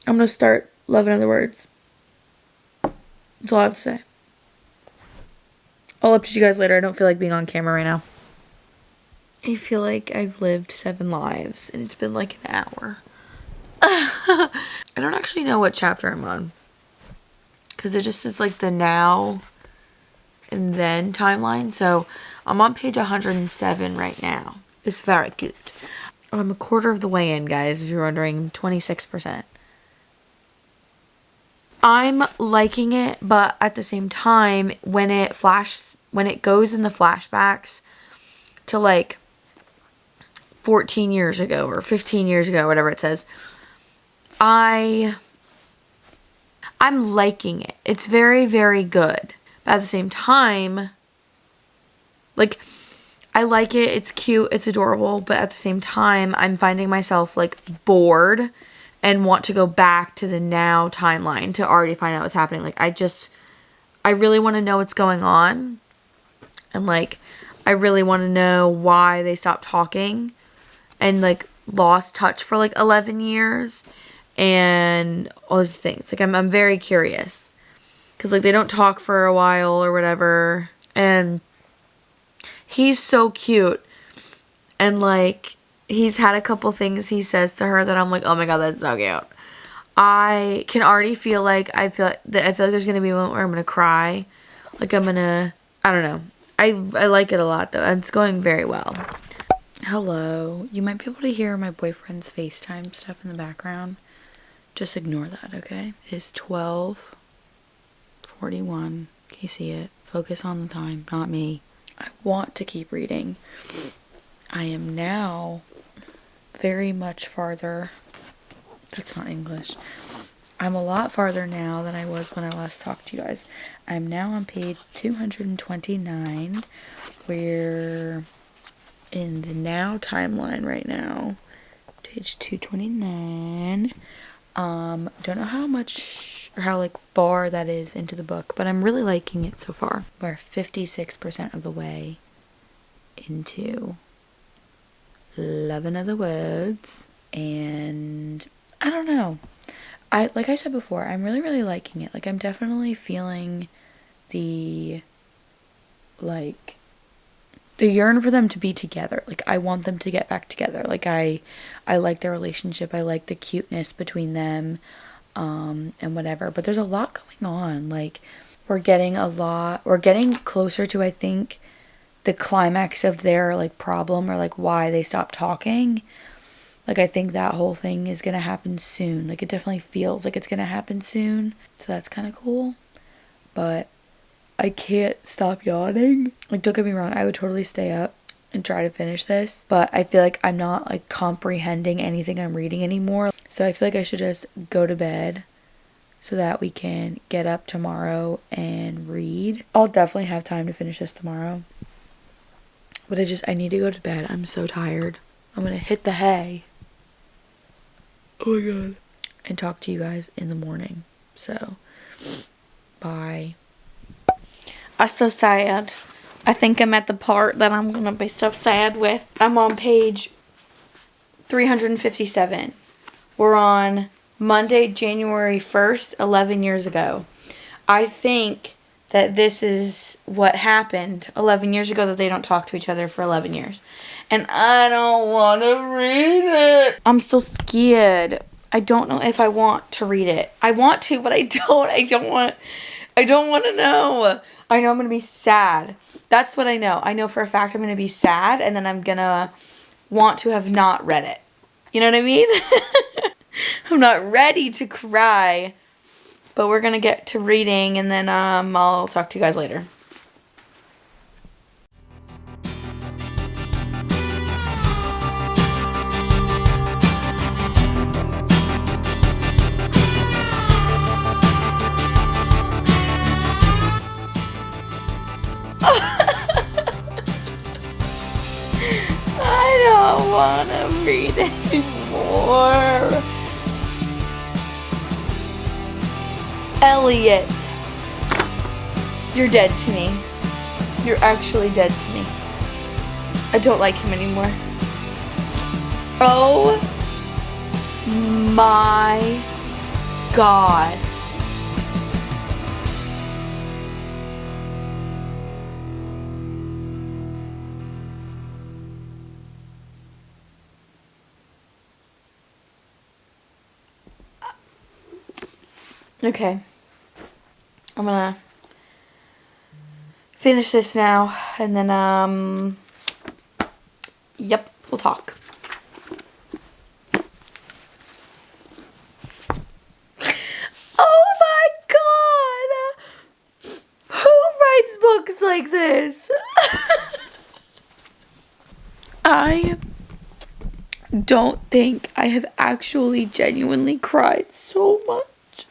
I'm gonna start loving other words. That's all I have to say. I'll update you guys later. I don't feel like being on camera right now. I feel like I've lived 7 lives and it's been like an hour. I don't actually know what chapter I'm on, because it just is like the now and then timeline. So I'm on page 107 right now. It's very good. I'm a quarter of the way in, guys, if you're wondering. 26%. I'm liking it, but at the same time, when it goes in the flashbacks to like 14 years ago or 15 years ago, whatever it says, I'm liking it. It's very, very good. But at the same time, like, I like it. It's cute. It's adorable. But at the same time, I'm finding myself like bored and want to go back to the now timeline to already find out what's happening. Like, I really want to know what's going on. And like, I really want to know why they stopped talking and like lost touch for like 11 years and all these things. Like, I'm very curious, because like they don't talk for a while or whatever, and he's so cute, and like he's had a couple things he says to her that I'm like, oh my god, that's so cute. I can already feel like I feel like there's gonna be a moment where I'm gonna cry. Like I don't know. I like it a lot though, and it's going very well. Hello. You might be able to hear my boyfriend's FaceTime stuff in the background. Just ignore that, okay? It is 12:41. Can you see it? Focus on the time, not me. I want to keep reading. I am now very much farther. That's not English. I'm a lot farther now than I was when I last talked to you guys. I'm now on page 229. We're in the now timeline right now. Page 229. Don't know how much or how like far that is into the book, but I'm really liking it so far. We're 56% of the way into 11 other words, and I don't know. Like I said before, I'm really, really liking it. Like, I'm definitely feeling the yearn for them to be together. Like, I want them to get back together. Like, I like their relationship. I like the cuteness between them, and whatever. But there's a lot going on. Like, we're getting closer to, I think, the climax of their, like, problem, or, like, why they stopped talking. Like, I think that whole thing is gonna happen soon. Like, it definitely feels like it's gonna happen soon. So that's kind of cool. But I can't stop yawning. Like, don't get me wrong, I would totally stay up and try to finish this. But I feel like I'm not, like, comprehending anything I'm reading anymore. So I feel like I should just go to bed so that we can get up tomorrow and read. I'll definitely have time to finish this tomorrow. But I need to go to bed. I'm so tired. I'm gonna hit the hay. Oh my god. And talk to you guys in the morning. So, bye. I'm so sad. I think I'm at the part that I'm gonna be so sad with. I'm on page 357. We're on Monday, January 1st, 11 years ago. I think that this is what happened 11 years ago, that they don't talk to each other for 11 years. And I don't want to read it. I'm so scared. I don't know if I want to read it. I want to, but I don't. I don't want to know. I know I'm going to be sad. That's what I know. I know for a fact I'm going to be sad, and then I'm going to want to have not read it. You know what I mean? I'm not ready to cry. But we're going to get to reading, and then I'll talk to you guys later. I don't want to read anymore. Elliot, you're dead to me. You're actually dead to me. I don't like him anymore. Oh my God. Okay. I'm gonna finish this now, and then, yep, we'll talk. Oh my God! Who writes books like this? I don't think I have actually genuinely cried so much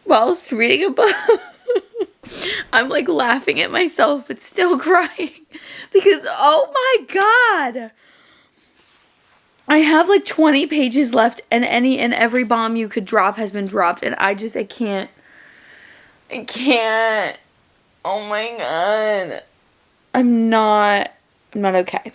whilst reading a book. I'm like laughing at myself but still crying because oh my God, I have like 20 pages left and any and every bomb you could drop has been dropped, and I can't. Oh my God. I'm not okay.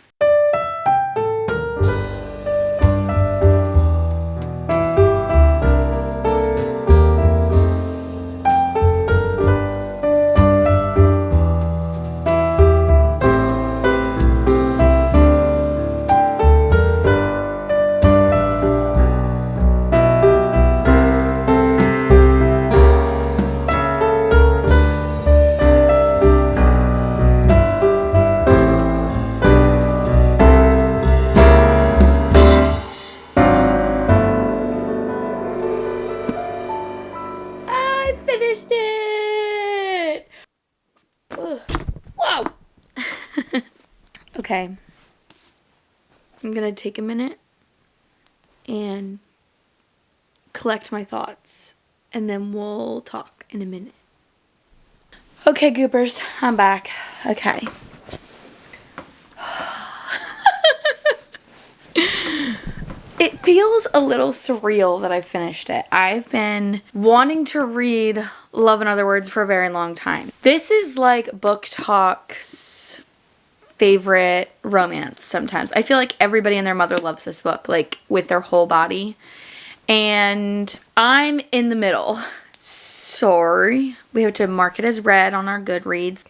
I finished it! Ugh. Wow! Okay. I'm gonna take a minute and collect my thoughts, and then we'll talk in a minute. Okay, Goopers, I'm back. Okay. It feels a little surreal that I finished it. I've been wanting to read Love and Other Words for a very long time. This is like BookTok's favorite romance sometimes. I feel like everybody and their mother loves this book, like with their whole body. And I'm in the middle. Sorry. We have to mark it as read on our Goodreads.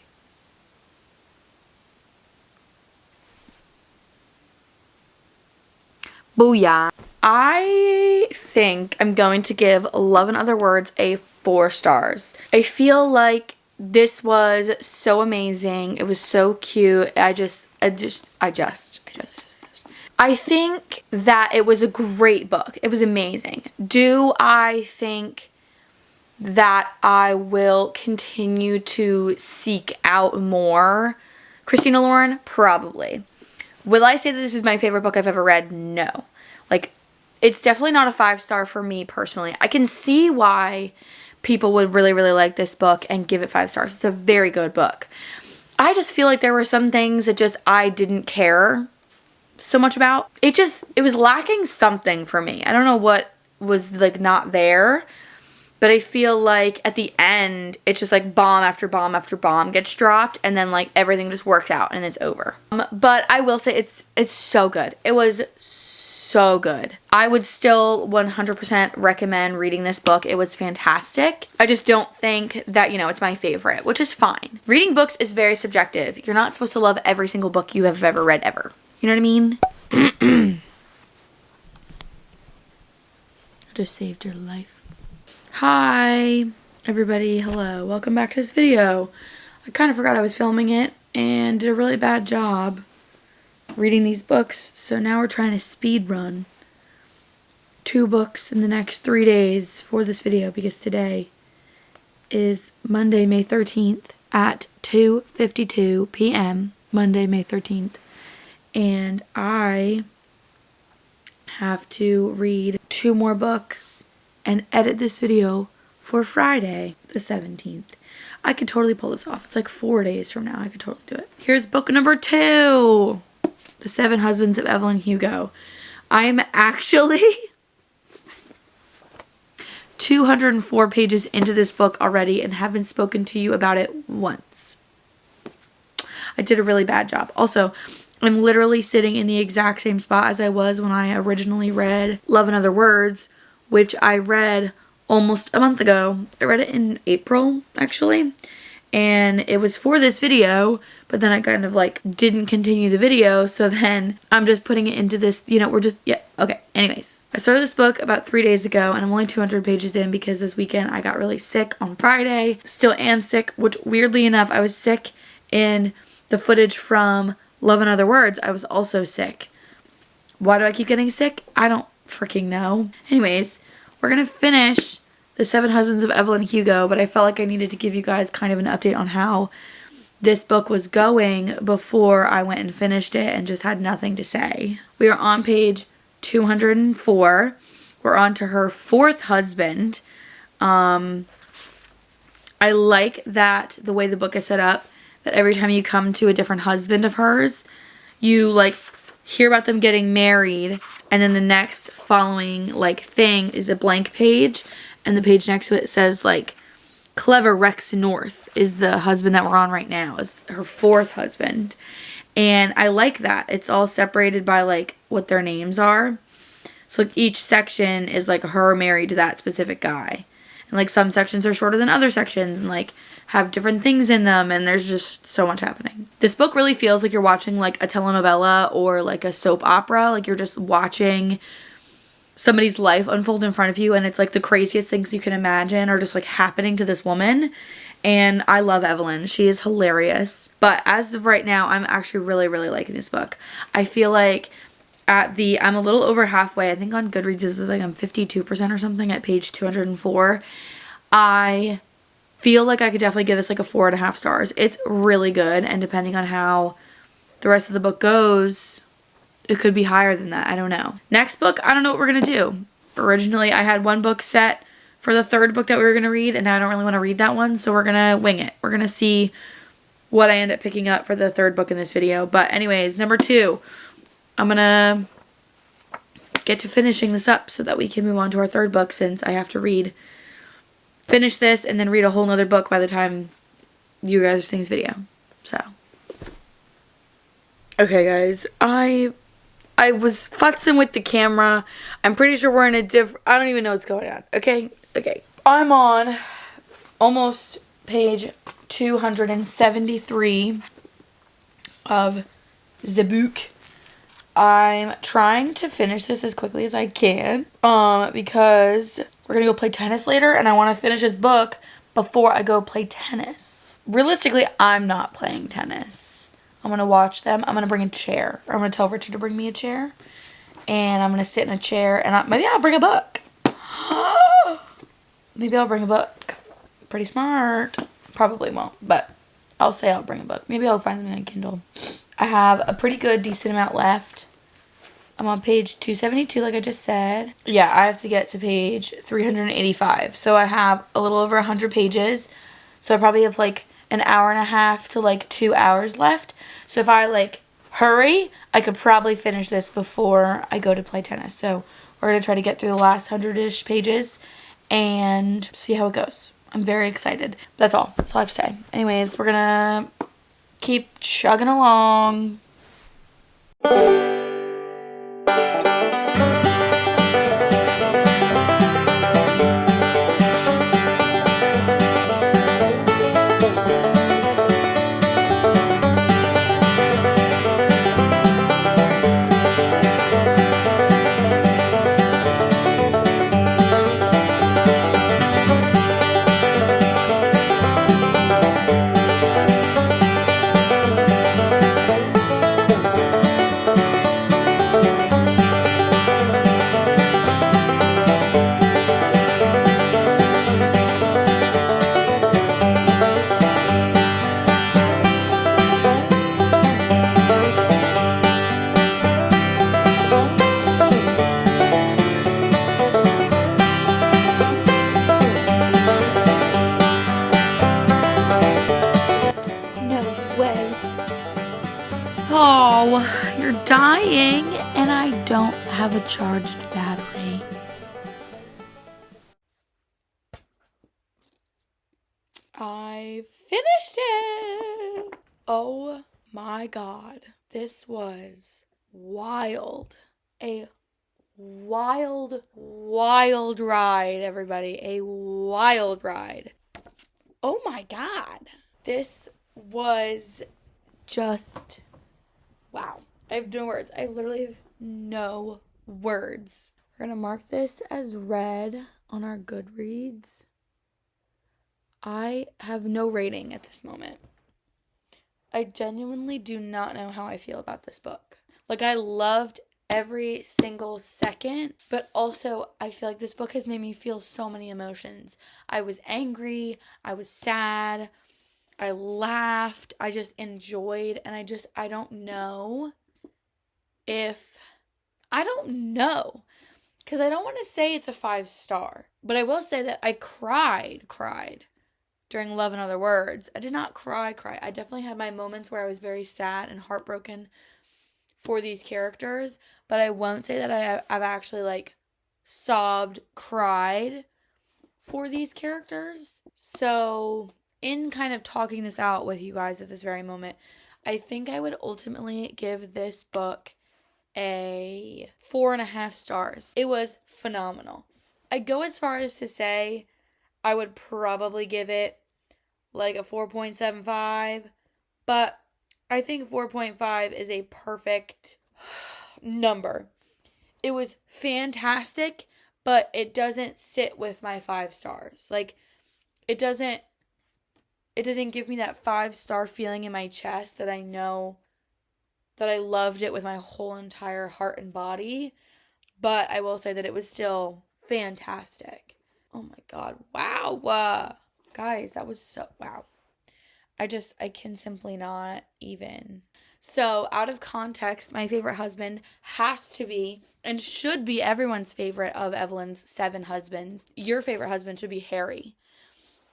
Booyah. I think I'm going to give Love and Other Words a 4 stars. I feel like this was so amazing. It was so cute. I think that it was a great book. It was amazing. Do I think that I will continue to seek out more Christina Lauren? Probably. Will I say that this is my favorite book I've ever read? No. Like, it's definitely not a 5-star for me personally. I can see why people would really, really like this book and give it 5 stars. It's a very good book. I just feel like there were some things that just I didn't care so much about. It was lacking something for me. I don't know what was like not there. But I feel like at the end, it's just like bomb after bomb after bomb gets dropped, and then like everything just works out and it's over. But I will say it's so good. It was so good. I would still 100% recommend reading this book. It was fantastic. I just don't think that, it's my favorite, which is fine. Reading books is very subjective. You're not supposed to love every single book you have ever read ever. You know what I mean? I just saved your life. Hi everybody, hello, welcome back to this video. I kind of forgot I was filming it and did a really bad job reading these books, so now we're trying to speed run 2 books in the next 3 days for this video, because today is Monday, May 13th at 2:52 p.m. Monday, May 13th, and I have to read 2 more books and edit this video for Friday, the 17th. I could totally pull this off. It's like 4 days from now. I could totally do it. Here's book number 2. The 7 Husbands of Evelyn Hugo. I'm actually 204 pages into this book already and haven't spoken to you about it once. I did a really bad job. Also, I'm literally sitting in the exact same spot as I was when I originally read Love and Other Words, which I read almost a month ago. I read it in April, actually. And it was for this video, but then I kind of like didn't continue the video. So then I'm just putting it into this, you know, okay. Anyways, I started this book about 3 days ago and I'm only 200 pages in because this weekend I got really sick on Friday. Still am sick, which weirdly enough, I was sick in the footage from Love and Other Words. I was also sick. Why do I keep getting sick? I don't freaking know. Anyways, we're gonna finish The Seven Husbands of Evelyn Hugo, but I felt like I needed to give you guys kind of an update on how this book was going before I went and finished it and just had nothing to say. We are on page 204. We're on to her fourth husband. I like that the way the book is set up, that every time you come to a different husband of hers, you like hear about them getting married, and then the next following like thing is a blank page, and the page next to it says like Clever Rex North is the husband that we're on right now, is her fourth husband. And I like that. It's all separated by like what their names are. So like each section is like her married to that specific guy. And like some sections are shorter than other sections and like have different things in them, and there's just so much happening. This book really feels like you're watching like a telenovela or like a soap opera. Like you're just watching somebody's life unfold in front of you, and it's like the craziest things you can imagine are just like happening to this woman. And I love Evelyn. She is hilarious. But as of right now, I'm actually really, really liking this book. I feel like I'm a little over halfway. I think on Goodreads is like I'm 52% or something at page 204. I feel like I could definitely give this like a 4.5 stars. It's really good, and depending on how the rest of the book goes, it could be higher than that. I don't know. Next book, I don't know what we're going to do. Originally, I had one book set for the third book that we were going to read, and I don't really want to read that one, so we're going to wing it. We're going to see what I end up picking up for the third book in this video. But anyways, number 2, I'm going to get to finishing this up so that we can move on to our third book, since I have to finish this and then read a whole nother book by the time you guys are seeing this video. So, okay guys, I was futzing with the camera. I'm pretty sure we're in a I don't even know what's going on. Okay. I'm on almost page 273 of the book. I'm trying to finish this as quickly as I can, because we're gonna go play tennis later, and I want to finish this book before I go play tennis. Realistically, I'm not playing tennis. I'm going to watch them. I'm going to bring a chair. I'm going to tell Richard to bring me a chair. And I'm going to sit in a chair. And maybe I'll bring a book. Maybe I'll bring a book. Pretty smart. Probably won't. But I'll say I'll bring a book. Maybe I'll find something on Kindle. I have a pretty good, decent amount left. I'm on page 272, like I just said. Yeah, I have to get to page 385. So I have a little over 100 pages. So I probably have like an hour and a half to like 2 hours left. So if I like hurry, I could probably finish this before I go to play tennis. So we're going to try to get through the last 100-ish pages and see how it goes. I'm very excited. That's all. That's all I have to say. Anyways, we're going to keep chugging along. Oh, you're dying, and I don't have a charged battery. I finished it! Oh my god. This was wild. A wild, wild ride, everybody. A wild ride. Oh my God. This was just, wow. I have no words. I literally have no words. We're going to mark this as read on our Goodreads. I have no rating at this moment. I genuinely do not know how I feel about this book. Like, I loved every single second, but also I feel like this book has made me feel so many emotions. I was angry, I was sad, I laughed, I just enjoyed, and I don't know because I don't want to say it's a 5-star, but I will say that I cried during Love and Other Words. I did not cry. I definitely had my moments where I was very sad and heartbroken for these characters, but I won't say that I've actually like sobbed, cried for these characters. So in kind of talking this out with you guys at this very moment, I think I would ultimately give this book a 4.5 stars. It was phenomenal. I'd go as far as to say I would probably give it like a 4.75, but I think 4.5 is a perfect number. It was fantastic, but it doesn't sit with my 5 stars. Like, it doesn't give me that 5-star feeling in my chest that I know that I loved it with my whole entire heart and body. But I will say that it was still fantastic. Oh my God. Wow. Guys, that was so, wow. I can simply not even. So, out of context, my favorite husband has to be and should be everyone's favorite of Evelyn's 7 husbands. Your favorite husband should be Harry.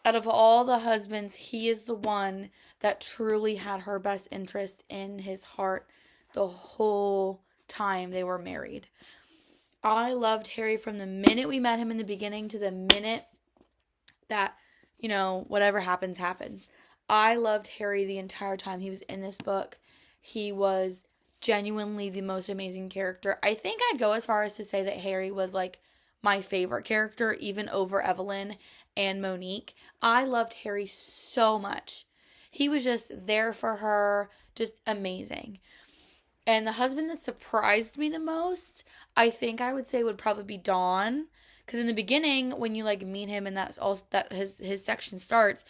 Out of all the husbands, he is the one that truly had her best interest in his heart the whole time they were married. I loved Harry from the minute we met him in the beginning to the minute that, whatever happens. I loved Harry the entire time he was in this book. He was genuinely the most amazing character. I think I'd go as far as to say that Harry was like my favorite character, even over Evelyn and Monique. I loved Harry so much. He was just there for her, just amazing. And the husband that surprised me the most, I think I would say would probably be Dawn. Because in the beginning, when you like meet him and his section starts,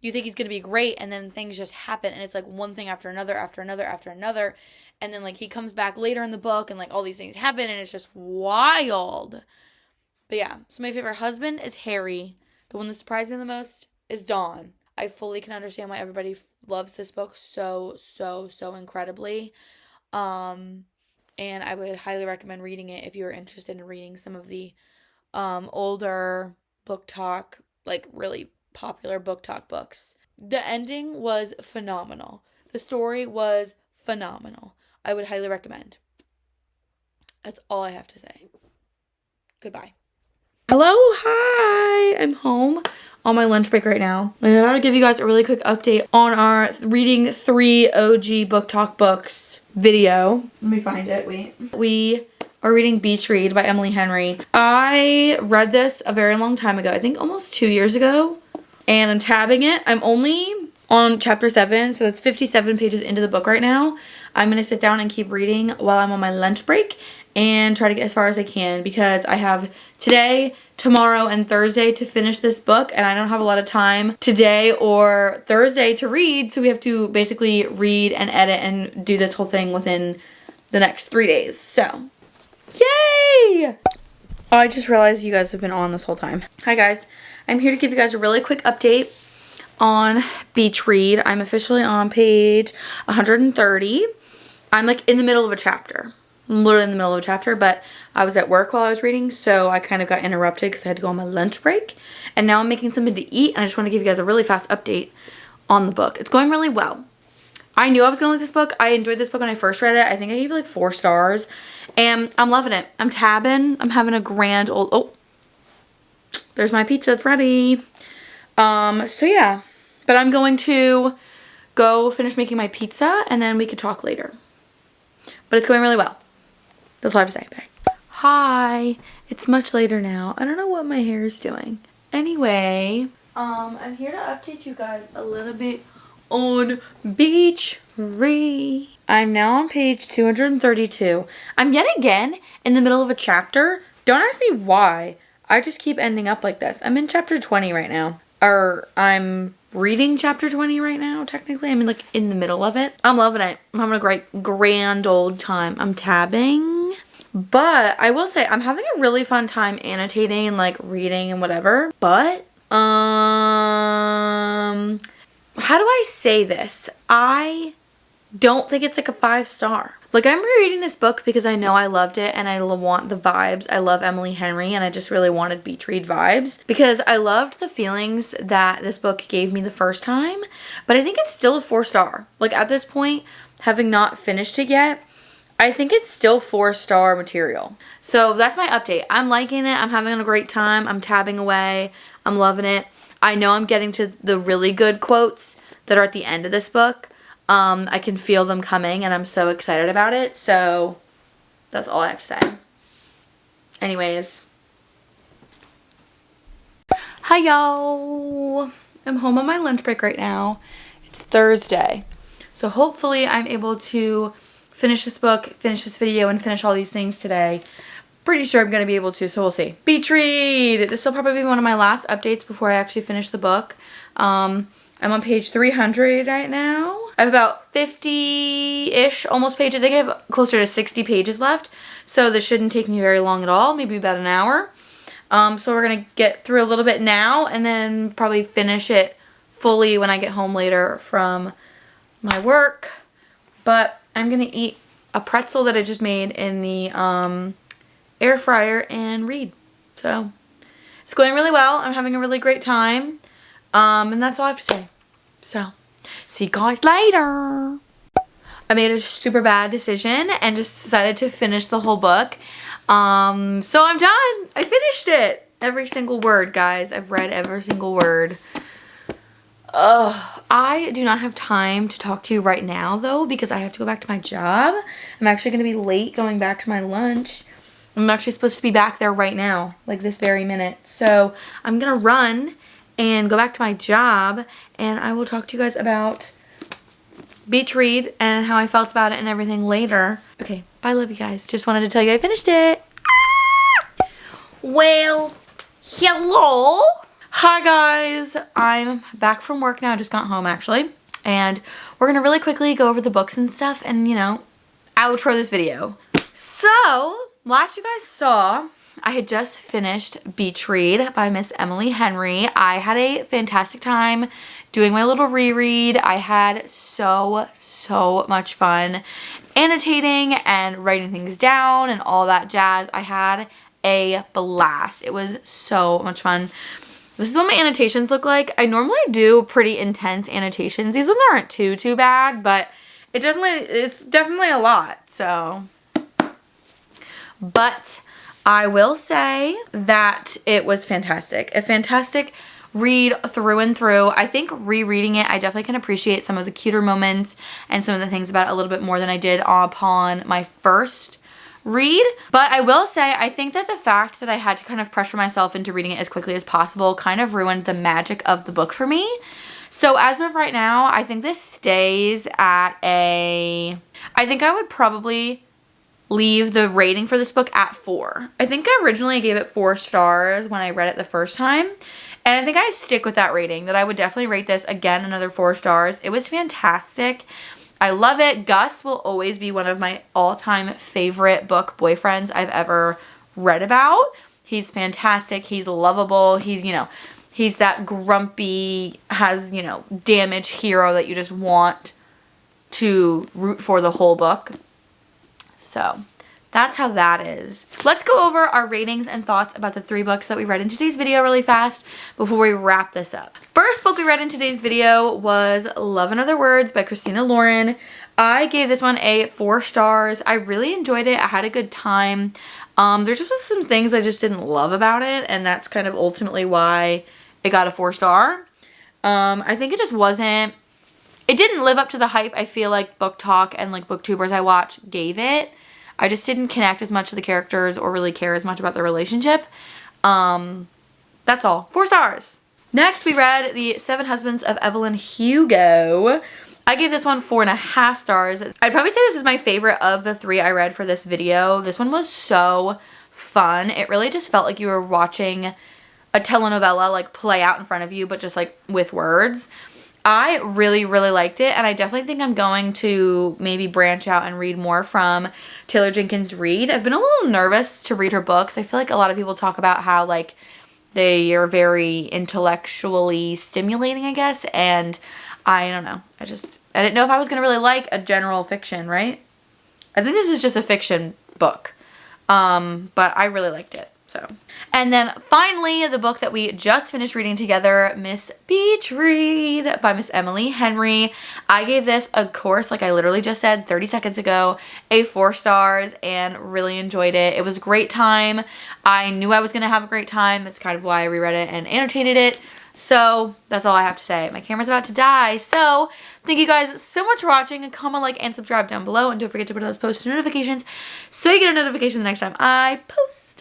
you think he's going to be great, and then things just happen, and it's like one thing after another, and then like he comes back later in the book, and like all these things happen, and it's just wild. But yeah, so my favorite husband is Harry. The one that surprised me the most is Dawn. I fully can understand why everybody loves this book so incredibly. And I would highly recommend reading it if you're interested in reading some of the older BookTok, like really popular BookTok books. The ending was phenomenal. The story was phenomenal. I would highly recommend. That's all I have to say. Goodbye. Hello, hi. I'm home on my lunch break right now. And I want to give you guys a really quick update on our reading 3 OG BookTok books video. Let me find it. Wait. We are reading Beach Read by Emily Henry. I read this a very long time ago. I think almost 2 years ago. And I'm tabbing it. I'm only on chapter 7, so that's 57 pages into the book right now. I'm going to sit down and keep reading while I'm on my lunch break and try to get as far as I can because I have today, tomorrow, and Thursday to finish this book, and I don't have a lot of time today or Thursday to read, so we have to basically read and edit and do this whole thing within the next 3 days. So, yay! I just realized you guys have been on this whole time. Hi guys, I'm here to give you guys a really quick update on Beach Read. I'm officially on page 130. I'm like in the middle of a chapter. I'm literally in the middle of a chapter, but I was at work while I was reading, so I kind of got interrupted because I had to go on my lunch break. And now I'm making something to eat, and I just want to give you guys a really fast update on the book. It's going really well. I knew I was going to like this book. I enjoyed this book when I first read it. I think I gave it like 4 stars. And I'm loving it. I'm tabbing. I'm having a grand old... Oh, there's my pizza. It's ready. So yeah. But I'm going to go finish making my pizza, and then we could talk later. But it's going really well. That's all I have to say. Bye. Hi. It's much later now. I don't know what my hair is doing. Anyway, I'm here to update you guys a little bit on Beach Read. I'm now on page 232. I'm yet again in the middle of a chapter. Don't ask me why. I just keep ending up like this. I'm in chapter 20 right now. Or I'm reading chapter 20 right now, technically. I'm in the middle of it. I'm loving it. I'm having a great grand old time. I'm tabbing. But I will say I'm having a really fun time annotating and like reading and whatever. But how do I say this? I don't think it's like a 5-star. Like, I'm rereading this book because I know I loved it and I want the vibes. I love Emily Henry and I just really wanted beach read vibes because I loved the feelings that this book gave me the first time. But I think it's still a 4-star. Like, at this point, having not finished it yet, I think it's still 4-star material. So that's my update. I'm liking it. I'm having a great time. I'm tabbing away. I'm loving it. I know I'm getting to the really good quotes that are at the end of this book. I can feel them coming and I'm so excited about it. So that's all I have to say. Anyways. Hi y'all. I'm home on my lunch break right now. It's Thursday. So hopefully I'm able to finish this book, finish this video, and finish all these things today. Pretty sure I'm going to be able to, so we'll see. Beach read! This will probably be one of my last updates before I actually finish the book. I'm on page 300 right now. I have about 50-ish almost pages. I think I have closer to 60 pages left. So this shouldn't take me very long at all. Maybe about an hour. So we're going to get through a little bit now and then probably finish it fully when I get home later from my work. But I'm going to eat a pretzel that I just made in the air fryer and read. So it's going really well. I'm having a really great time. And that's all I have to say. So, see you guys later. I made a super bad decision and just decided to finish the whole book. So I'm done. I finished it. Every single word, guys. I've read every single word. I do not have time to talk to you right now, though, because I have to go back to my job. I'm actually going to be late going back to my lunch. I'm actually supposed to be back there right now, like this very minute. So I'm going to run and go back to my job, and I will talk to you guys about Beach Read and how I felt about it and everything later. Okay, bye, love you guys. Just wanted to tell you I finished it. Well, hello. Hi guys, I'm back from work now. I just got home actually, and we're gonna really quickly go over the books and stuff and, you know, outro this video. So, last you guys saw, I had just finished Beach Read by Miss Emily Henry. I had a fantastic time doing my little reread. I had so much fun annotating and writing things down and all that jazz. I had a blast. It was so much fun. This is what my annotations look like. I normally do pretty intense annotations. These ones aren't too bad, but it's definitely a lot. So, but I will say that it was fantastic. A fantastic read through and through. I think rereading it, I definitely can appreciate some of the cuter moments and some of the things about it a little bit more than I did upon my first read. But I will say, I think that the fact that I had to kind of pressure myself into reading it as quickly as possible kind of ruined the magic of the book for me. So as of right now, I think this stays at I think I would probably leave the rating for this book at 4. I think I originally gave it 4 stars when I read it the first time. And I think I stick with that rating, that I would definitely rate this again another 4 stars. It was fantastic. I love it. Gus will always be one of my all-time favorite book boyfriends I've ever read about. He's fantastic. He's lovable. He's, you know, he's that grumpy, has, you know, damaged hero that you just want to root for the whole book. So that's how that is. Let's go over our ratings and thoughts about the 3 books that we read in today's video really fast before we wrap this up. First book we read in today's video was Love in Other Words by Christina Lauren. I gave this one a 4 stars. I really enjoyed it. I had a good time. There's just some things I just didn't love about it, and that's kind of ultimately why it got a 4 star. I think it just wasn't, it didn't live up to the hype I feel like BookTok and like booktubers I watch gave it. I just didn't connect as much to the characters or really care as much about their relationship. That's all. 4 stars. Next, we read The 7 Husbands of Evelyn Hugo. I gave this one 4.5 stars. I'd probably say this is my favorite of the 3 I read for this video. This one was so fun. It really just felt like you were watching a telenovela like play out in front of you, but just like with words. I really, really liked it, and I definitely think I'm going to maybe branch out and read more from Taylor Jenkins Reid. I've been a little nervous to read her books. I feel like a lot of people talk about how like they are very intellectually stimulating, I guess, and I don't know. I didn't know if I was going to really like a general fiction, right? I think this is just a fiction book, but I really liked it. So, and then finally, the book that we just finished reading together, Miss Beach Read by Miss Emily Henry. I gave this, of course, like I literally just said 30 seconds ago, a 4 stars and really enjoyed it. It was a great time. I knew I was going to have a great time. That's kind of why I reread it and annotated it. So that's all I have to say. My camera's about to die. So thank you guys so much for watching. Comment, like, and subscribe down below. And don't forget to put on those post notifications so you get a notification the next time I post.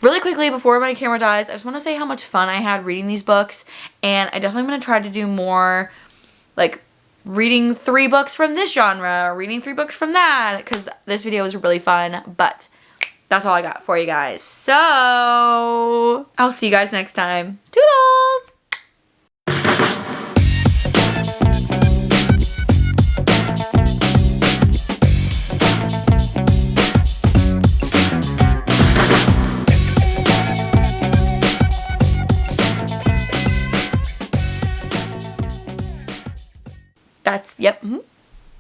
Really quickly, before my camera dies, I just want to say how much fun I had reading these books. And I definitely want to try to do more, like, reading 3 books from this genre, reading 3 books from that, because this video was really fun. But that's all I got for you guys. So I'll see you guys next time. Toodles! Yep.